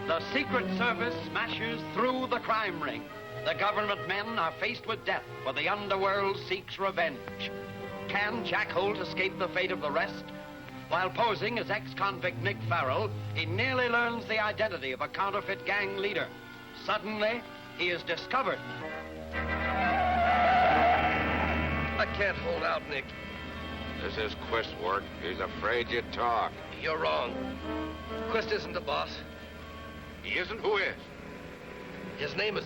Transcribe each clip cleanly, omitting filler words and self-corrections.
The Secret Service smashes through the crime ring. The government men are faced with death, for the underworld seeks revenge. Can Jack Holt escape the fate of the rest? While posing as ex-convict Nick Farrell, he nearly learns the identity of a counterfeit gang leader. Suddenly, he is discovered. I can't hold out, Nick. This is Quist's work. He's afraid you talk. You're wrong. Quist isn't the boss. He isn't? Who is? His name is...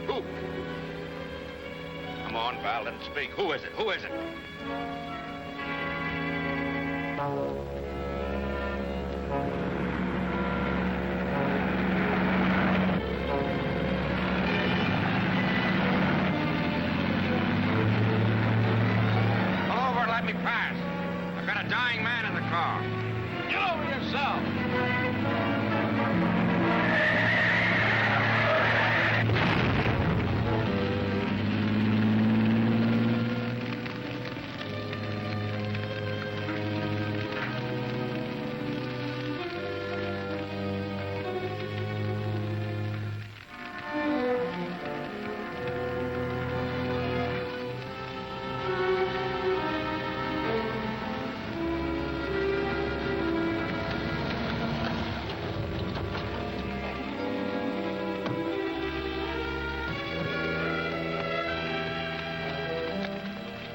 Who? Come on, Val, and speak. Who is it? Who is it? Pull over and let me pass. I've got a dying man in the car. Get over yourself.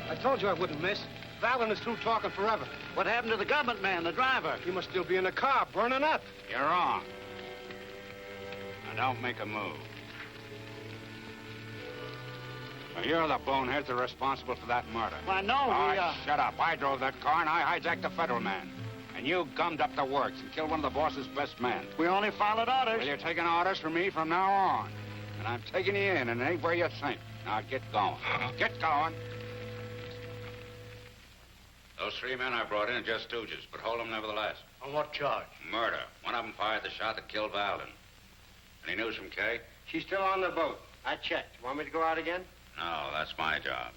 I told you I wouldn't miss. Valen is through talking forever. What happened to the government man, the driver? He must still be in the car, burning up. You're wrong. Now, don't make a move. Well, you're the boneheads that are responsible for that murder. Why, no, Shut up. I drove that car, and I hijacked a federal man. And you gummed up the works and killed one of the boss's best men. We only followed orders. Well, you're taking orders from me from now on. And I'm taking you in, and it ain't where you think. Now, get going. Get going. Those three men I brought in are just stooges, but hold them nevertheless. On what charge? Murder. One of them fired the shot that killed Valden. Any news from Kay? She's still on the boat. I checked. Want me to go out again? No, that's my job.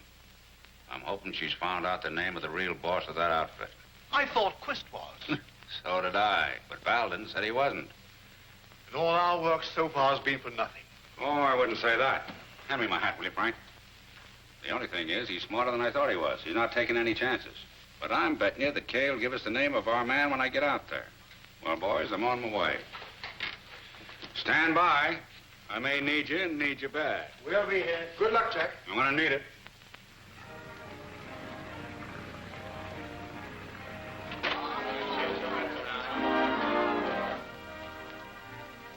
I'm hoping she's found out the name of the real boss of that outfit. I thought Quist was. So did I, but Valden said he wasn't. And all our work so far has been for nothing. Oh, I wouldn't say that. Hand me my hat, will you, Frank? The only thing is, he's smarter than I thought he was. He's not taking any chances. But I'm betting you that Kay will give us the name of our man when I get out there. Well, boys, I'm on my way. Stand by. I may need you and need you bad. We'll be here. Good luck, Jack. I'm gonna need it.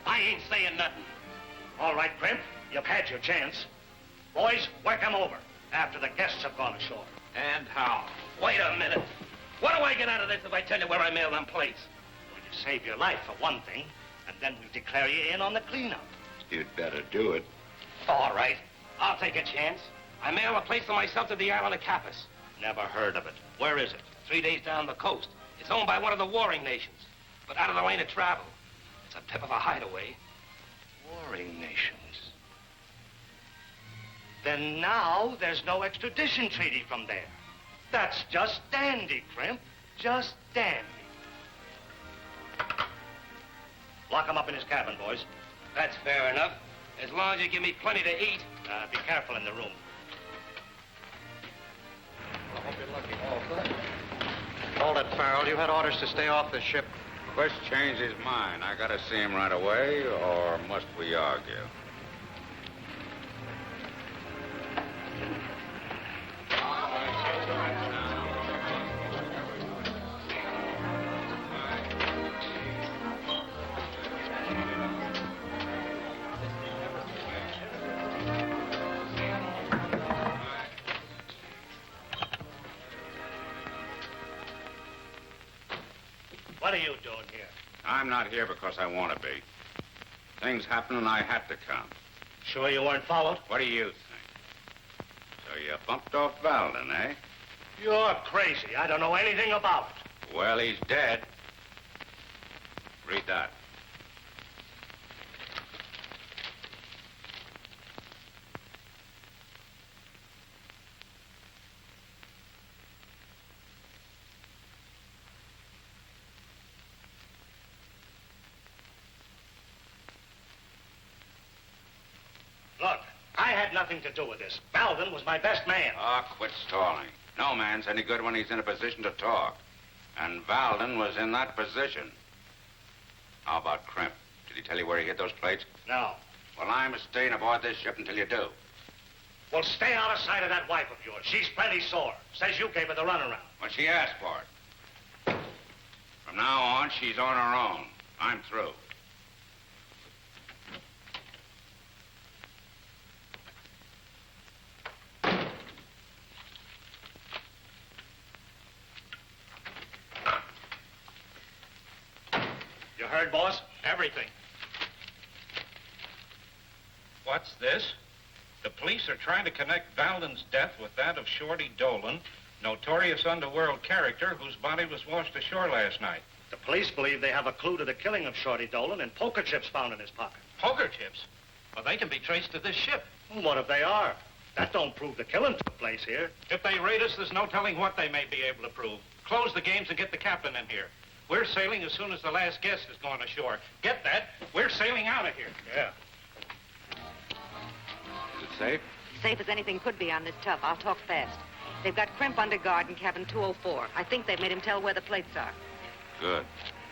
I ain't saying nothing. All right, Grimp, you've had your chance. Boys, work him over after the guests have gone ashore. And how? Wait a minute. What do I get out of this if I tell you where I mail them plates? Well, you save your life, for one thing, and then we'll declare you in on the cleanup. You'd better do it. All right. I'll take a chance. I mail a place for myself to the island of Capas. Never heard of it. Where is it? 3 days down the coast. It's owned by one of the warring nations, but out of the lane of travel. It's a tip of a hideaway. Warring nations. Then now there's no extradition treaty from there. That's just dandy, Crimp. Just dandy. Lock him up in his cabin, boys. That's fair enough. As long as you give me plenty to eat. Be careful in the room. I hope you're lucky, Holt. Hold it, Farrell. You had orders to stay off the ship. Quist changed his mind. I gotta see him right away, or must we argue? What are you doing here? I'm not here because I want to be. Things happened and I had to come. Sure you weren't followed? What do you think? So you bumped off Valden, eh? You're crazy. I don't know anything about it. Well, he's dead. Read that. had nothing to do with this. Valden was my best man. Oh, quit stalling. No man's any good when he's in a position to talk. And Valden was in that position. How about Crimp? Did he tell you where he hid those plates? No. Well, I'm staying aboard this ship until you do. Well, stay out of sight of that wife of yours. She's plenty sore. Says you gave her the runaround. Well, she asked for it. From now on, she's on her own. I'm through. You heard, boss? Everything. What's this? The police are trying to connect Valden's death with that of Shorty Dolan, notorious underworld character whose body was washed ashore last night. The police believe they have a clue to the killing of Shorty Dolan and poker chips found in his pocket. Poker chips? Well, they can be traced to this ship. Well, what if they are? That don't prove the killing took place here. If they raid us, there's no telling what they may be able to prove. Close the games and get the captain in here. We're sailing as soon as the last guest has gone ashore. Get that? We're sailing out of here. Yeah. Is it safe? Safe as anything could be on this tub. I'll talk fast. They've got Crimp under guard in cabin 204. I think they've made him tell where the plates are. Good.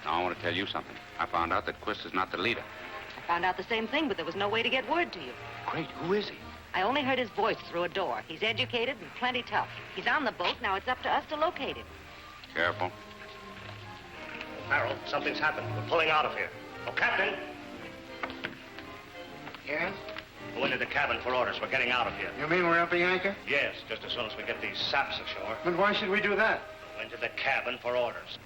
Now, I want to tell you something. I found out that Quist is not the leader. I found out the same thing, but there was no way to get word to you. Great. Who is he? I only heard his voice through a door. He's educated and plenty tough. He's on the boat. Now it's up to us to locate him. Careful. Farrell, something's happened. We're pulling out of here. Oh, Captain! Yes? Go into the cabin for orders. We're getting out of here. You mean we're upping anchor? Yes, just as soon as we get these saps ashore. But why should we do that? Go into the cabin for orders.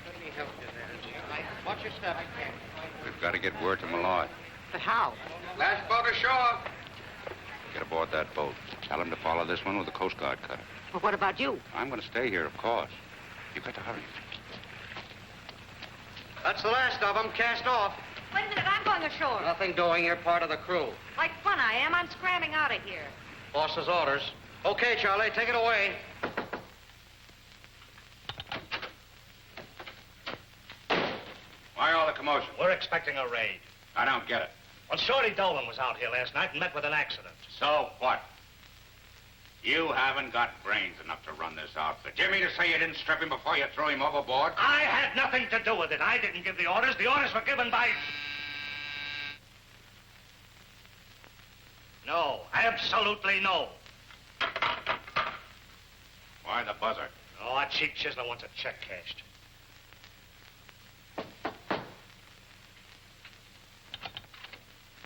Let me help you there. Watch your step. We've got to get word to Malloy. But how? Last boat ashore. Get aboard that boat. Tell him to follow this one with a Coast Guard cutter. Well, what about you? I'm going to stay here, of course. You've got to hurry. That's the last of them. Cast off. Wait a minute, I'm going ashore. Nothing doing. You're part of the crew. Like fun I am. I'm scrambling out of here. Boss's orders. Okay, Charlie, take it away. Why all the commotion? We're expecting a raid. I don't get it. Well, Shorty Dolan was out here last night and met with an accident. So what? You haven't got brains enough to run this outfit. Do you mean to say you didn't strip him before you threw him overboard? I had nothing to do with it. I didn't give the orders. The orders were given by... No, absolutely no. Why the buzzer? Oh, our chief chiseler wants a check cashed.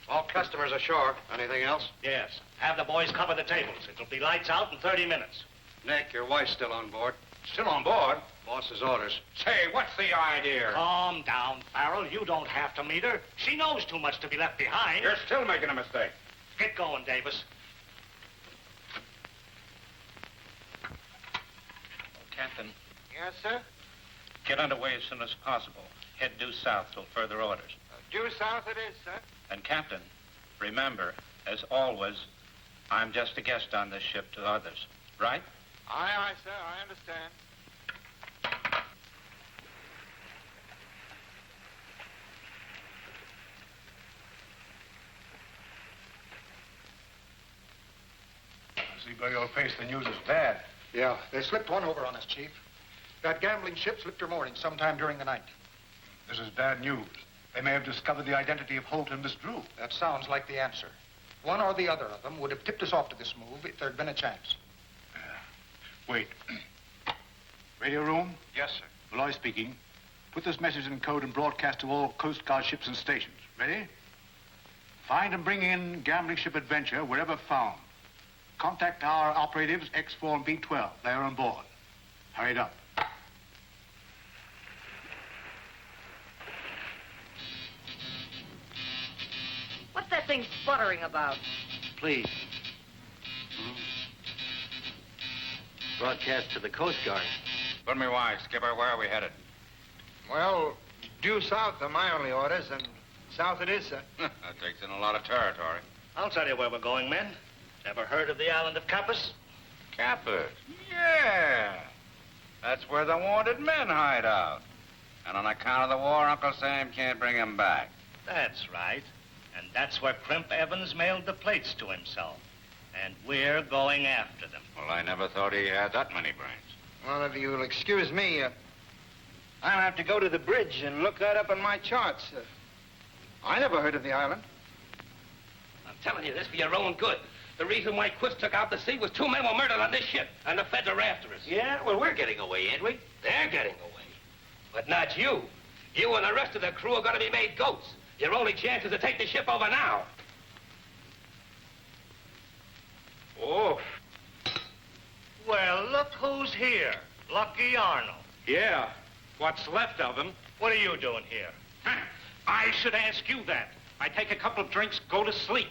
All customers ashore. Anything else? Yes. Have the boys cover the tables. It'll be lights out in 30 minutes. Nick, your wife's still on board. Still on board? Boss's orders. Say, what's the idea? Calm down, Farrell. You don't have to meet her. She knows too much to be left behind. You're still making a mistake. Get going, Davis. Captain, Yes, sir? get underway as soon as possible. Head due south till further orders. Due south it is, sir. And Captain, remember, as always, I'm just a guest on this ship to others, right? Aye, aye, sir. I understand. See by your face, the news is bad. Yeah, they slipped one over on us, Chief. That gambling ship slipped her mooring sometime during the night. This is bad news. They may have discovered the identity of Holt and Miss Drew. That sounds like the answer. One or the other of them would have tipped us off to this move if there'd been a chance. Wait. Radio room? Yes, sir. Malloy speaking. Put this message in code and broadcast to all Coast Guard ships and stations. Ready? Find and bring in gambling ship Adventure wherever found. Contact our operatives X4 and B12. They are on board. Hurry it up. What's that thing sputtering about? Please. Broadcast to the Coast Guard. Put me wise, Skipper. Where are we headed? Well, due south are my only orders, and south it is, sir. That takes in a lot of territory. I'll tell you where we're going, men. Ever heard of the island of Capas? Cappers. Yeah. That's where the wanted men hide out. And on account of the war, Uncle Sam can't bring them back. That's right. And that's where Crimp Evans mailed the plates to himself. And we're going after them. Well, I never thought he had that many brains. Well, if you'll excuse me, I'll have to go to the bridge and look that up in my charts. I never heard of the island. I'm telling you this for your own good. The reason why Quist took out to sea was 2 men were murdered on this ship, and the feds are after us. Yeah, well, we're getting away, ain't we? They're getting away. But not you. You and the rest of the crew are going to be made goats. Your only chance is to take the ship over now. Oh. Well, look who's here. Lucky Arnold. Yeah, what's left of him. What are you doing here? I should ask you that. I take a couple of drinks, go to sleep.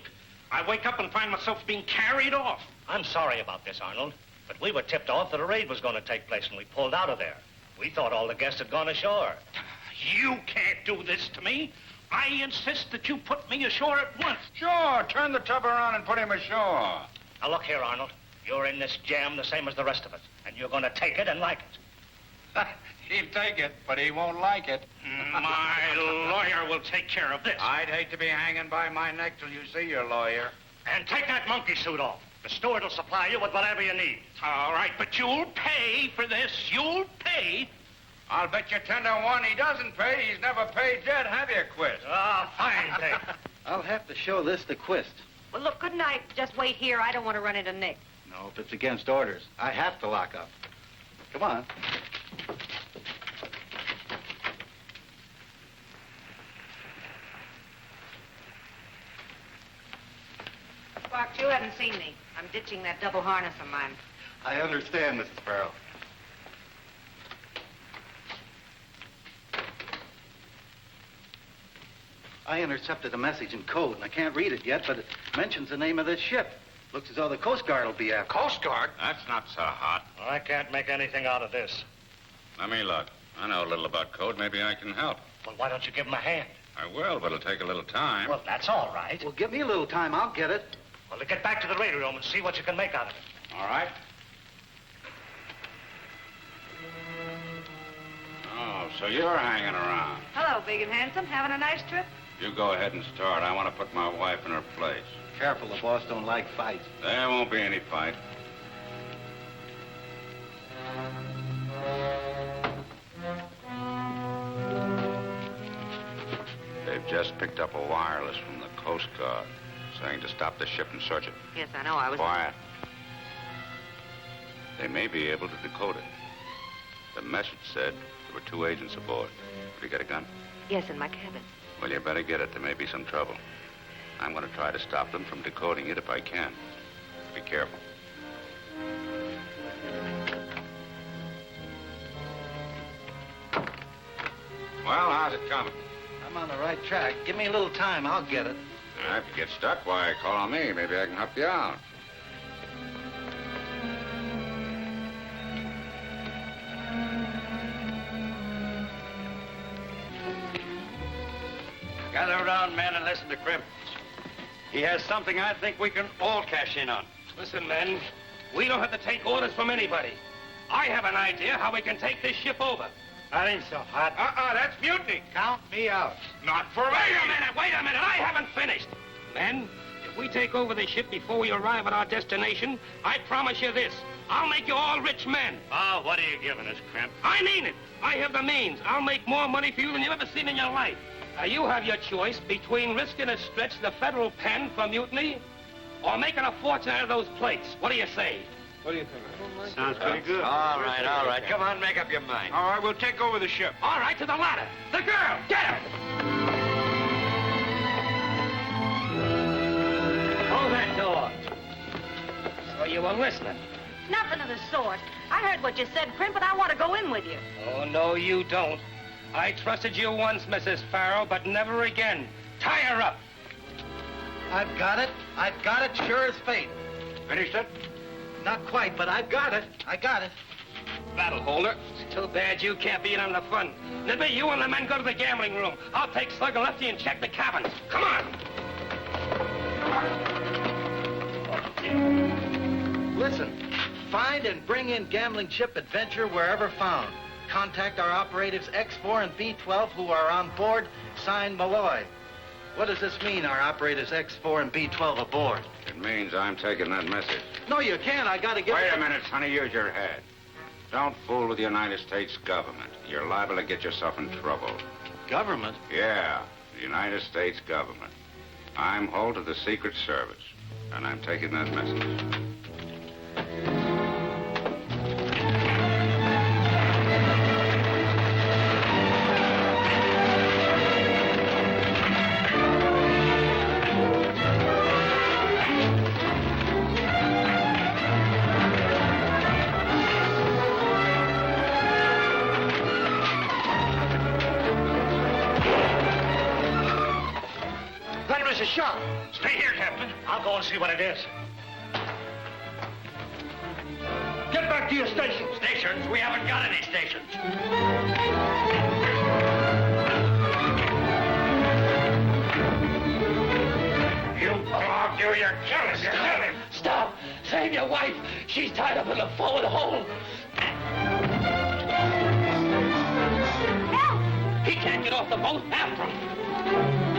I wake up and find myself being carried off. I'm sorry about this, Arnold, but we were tipped off that a raid was going to take place, and we pulled out of there. We thought all the guests had gone ashore. You can't do this to me. I insist that you put me ashore at once. Sure, turn the tub around and put him ashore. Now, look here, Arnold. You're in this jam the same as the rest of us, and you're going to take it and like it. He'll take it, but he won't like it. My lawyer will take care of this. I'd hate to be hanging by my neck till you see your lawyer. And take that monkey suit off. The steward will supply you with whatever you need. All right, but you'll pay for this. You'll pay. I'll bet you 10 to 1 he doesn't pay. He's never paid yet, have you, Quist? Ah, fine thing. I'll have to show this to Quist. Well, look, couldn't I just wait here? I don't want to run into Nick. No, if it's against orders, I have to lock up. Come on. Sparks, you haven't seen me. I'm ditching that double harness of mine. I understand, Mrs. Farrell. I intercepted a message in code, and I can't read it yet, but it mentions the name of this ship. Looks as though the Coast Guard will be after. Coast Guard? That's not so hot. Well, I can't make anything out of this. Let me look. I know a little about code. Maybe I can help. Well, why don't you give him a hand? I will, but it'll take a little time. Well, that's all right. Well, give me a little time. I'll get it. Well, then get back to the radio room and see what you can make out of it. All right. Oh, so you're hanging around. Hello, big and handsome. Having a nice trip? You go ahead and start. I want to put my wife in her place. Careful, the boss don't like fights. There won't be any fight. They've just picked up a wireless from the Coast Guard saying to stop the ship and search it. Yes, I know. I was... Quiet. They may be able to decode it. The message said there were 2 agents aboard. Have you got a gun? Yes, in my cabin. Well, you better get it. There may be some trouble. I'm going to try to stop them from decoding it if I can. Be careful. Well, how's it coming? I'm on the right track. Give me a little time. I'll get it. If you get stuck, why, call on me. Maybe I can help you out. Gather around, men, and listen to Crimp. He has something I think we can all cash in on. Listen, men, we don't have to take orders from anybody. I have an idea how we can take this ship over. That ain't so hot. That's mutiny. Count me out. Not for Wait a minute, I haven't finished. Men, if we take over the ship before we arrive at our destination, I promise you this. I'll make you all rich men. Oh, what are you giving us, Crimp? I mean it. I have the means. I'll make more money for you than you've ever seen in your life. Now, you have your choice between risking a stretch to the federal pen for mutiny or making a fortune out of those plates. What do you say? What do you think? Sounds pretty good. All right. Come on, make up your mind. All right, we'll take over the ship. All right, to the ladder. The girl, get her! Hold that door. So you were listening. Nothing of the sort. I heard what you said, Crimp, and I want to go in with you. Oh, no, you don't. I trusted you once, Mrs. Farrow, but never again. Tie her up. I've got it. I've got it sure as fate. Finished it? Not quite, but I've got it. I got it. That'll hold her. It's too bad you can't be in on the fun. Libby, you and the men go to the gambling room. I'll take Slug and Lefty and check the cabins. Come on. Listen, find and bring in gambling ship Adventure wherever found. Contact our operatives X4 and B12 who are on board. Signed, Malloy. What does this mean, our operators X4 and B12 aboard? It means I'm taking that message. No, you can't. I gotta get... Wait a minute, Sonny. Use your head. Don't fool with the United States government. You're liable to get yourself in trouble. Government? Yeah, the United States government. I'm Holt of the Secret Service, and I'm taking that message. There's a shot. Stay here, Captain. I'll go and see what it is. Get back to your station. Stations? We haven't got any stations. You dog, you're killing. You're killing. Stop. Save your wife. She's tied up in the forward hole. Help! He can't get off the boat. After him.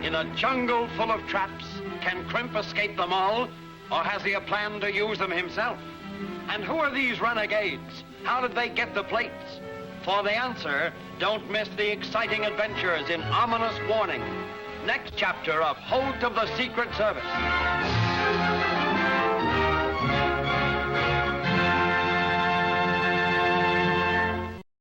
In a jungle full of traps, can Crimp escape them all, or has he a plan to use them himself? And who are these renegades? How did they get the plates? For the answer, don't miss the exciting adventures in Ominous Warning. Next chapter of Holt of the Secret Service.